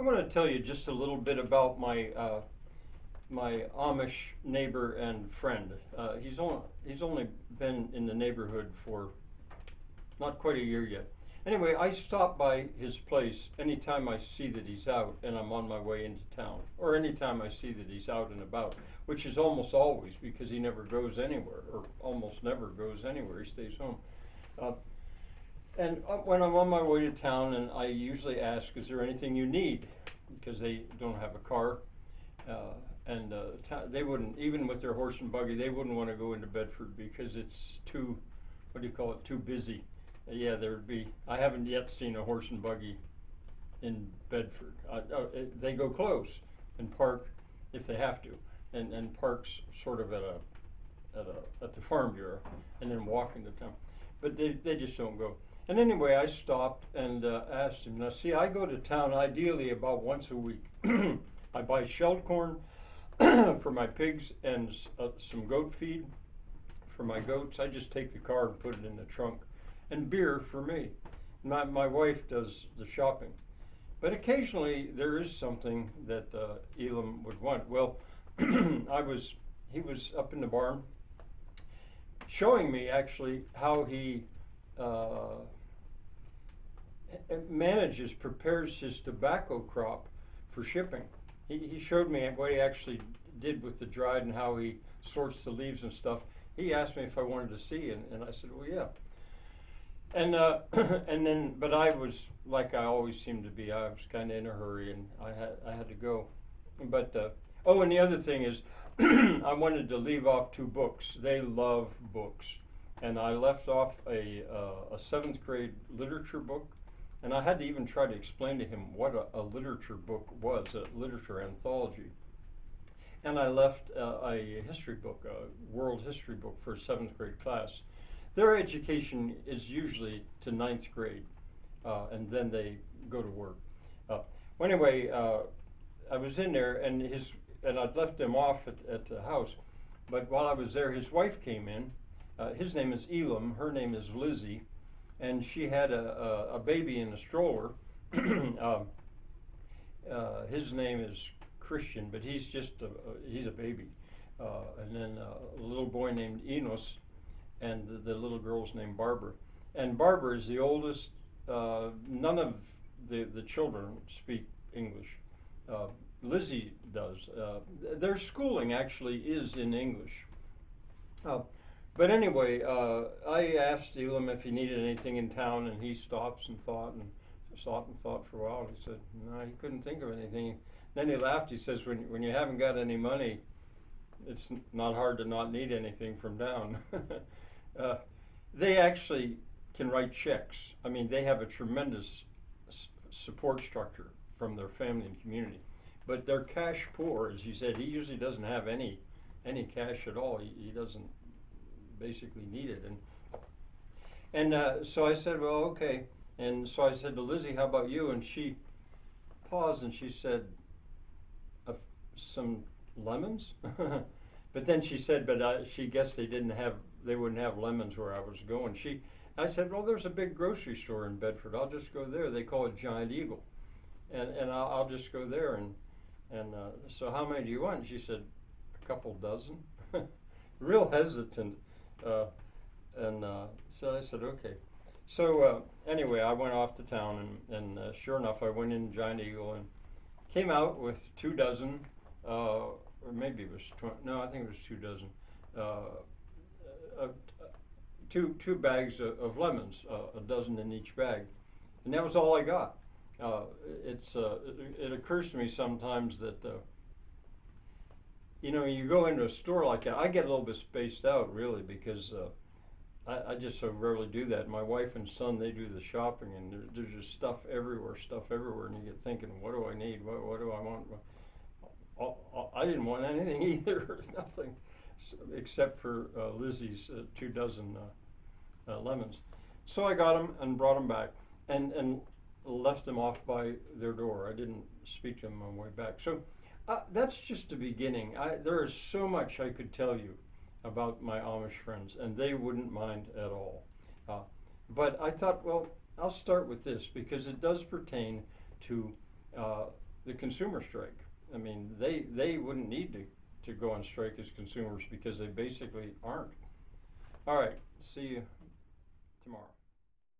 I want to tell you just a little bit about my Amish neighbor and friend. He's only been in the neighborhood for not quite a year yet. Anyway, I stop by his place anytime I see that he's out and I'm on my way into town, or anytime I see that he's out and about, which is almost always because he never goes anywhere, or almost never goes anywhere. He stays home. Uh, and when I'm on my way to town, and I usually ask, is there anything you need? Because they don't have a car. They wouldn't, even with their horse and buggy, they wouldn't want to go into Bedford because it's too, what do you call it, too busy. Yeah, I haven't yet seen a horse and buggy in Bedford. They go close and park if they have to, and parks sort of at the farm bureau, and then walk into town. But they just don't go. And anyway, I stopped and asked him. Now, see, I go to town ideally about once a week. I buy shelled corn for my pigs and some goat feed for my goats. I just take the car and put it in the trunk. And beer for me. My wife does the shopping. But occasionally there is something that Elam would want. Well, he was up in the barn showing me actually how he prepares his tobacco crop for shipping. He showed me what he actually did with the dried and how he sorts the leaves and stuff. He asked me if I wanted to see, and I said, well, yeah. And but I was, like I always seem to be, I was kind of in a hurry, and I had to go. But and the other thing is, I wanted to leave off 2 books. They love books, and I left off a 7th grade literature book, and I had to even try to explain to him what a literature book was, a literature anthology. And I left a history book, a world history book for a 7th grade class. Their education is usually to 9th grade, and then they go to work. Well, anyway, I was in there, and I'd left them off at the house. But while I was there, his wife came in. His name is Elam. Her name is Lizzie, and she had a baby in a stroller. His name is Christian, but he's just he's a baby. And then a little boy named Enos, and the little girl's named Barbara. And Barbara is the oldest. None of the children speak English. Lizzie does. Their schooling actually is in English. But anyway, I asked Elam if he needed anything in town, and he stopped and thought for a while. He said, no, he couldn't think of anything. Then he laughed. He says, when you haven't got any money, it's not hard to not need anything from down. They actually can write checks. I mean, they have a tremendous support structure from their family and community. But they're cash poor, as you said. He usually doesn't have any cash at all. He doesn't basically need it. And so I said, well, okay. And so I said to Lizzie, how about you? And she paused and she said, some lemons? But then she said, she guessed they wouldn't have lemons where I was going. I said, well, there's a big grocery store in Bedford. I'll just go there. They call it Giant Eagle. And I'll just go there. And so how many do you want? And she said, a couple dozen. Real hesitant. So I said, okay. So anyway, I went off to town, and sure enough, I went in Giant Eagle and came out with 2 dozen, or maybe it was 20, no, I think it was 2 dozen, two bags of lemons, a dozen in each bag. And that was all I got. It occurs to me sometimes that, you go into a store like that, I get a little bit spaced out, really, because I just so rarely do that. My wife and son, they do the shopping, and there's just stuff everywhere, and you get thinking, what do I need? What do I want? I didn't want anything either, nothing, except for Lizzie's 2 dozen lemons. So I got them and brought them back, and left them off by their door. I didn't speak to them on the way back. So that's just the beginning. There is so much I could tell you about my Amish friends, and they wouldn't mind at all. But I thought, well, I'll start with this because it does pertain to the consumer strike. I mean, they wouldn't need to go on strike as consumers because they basically aren't. All right, see you tomorrow.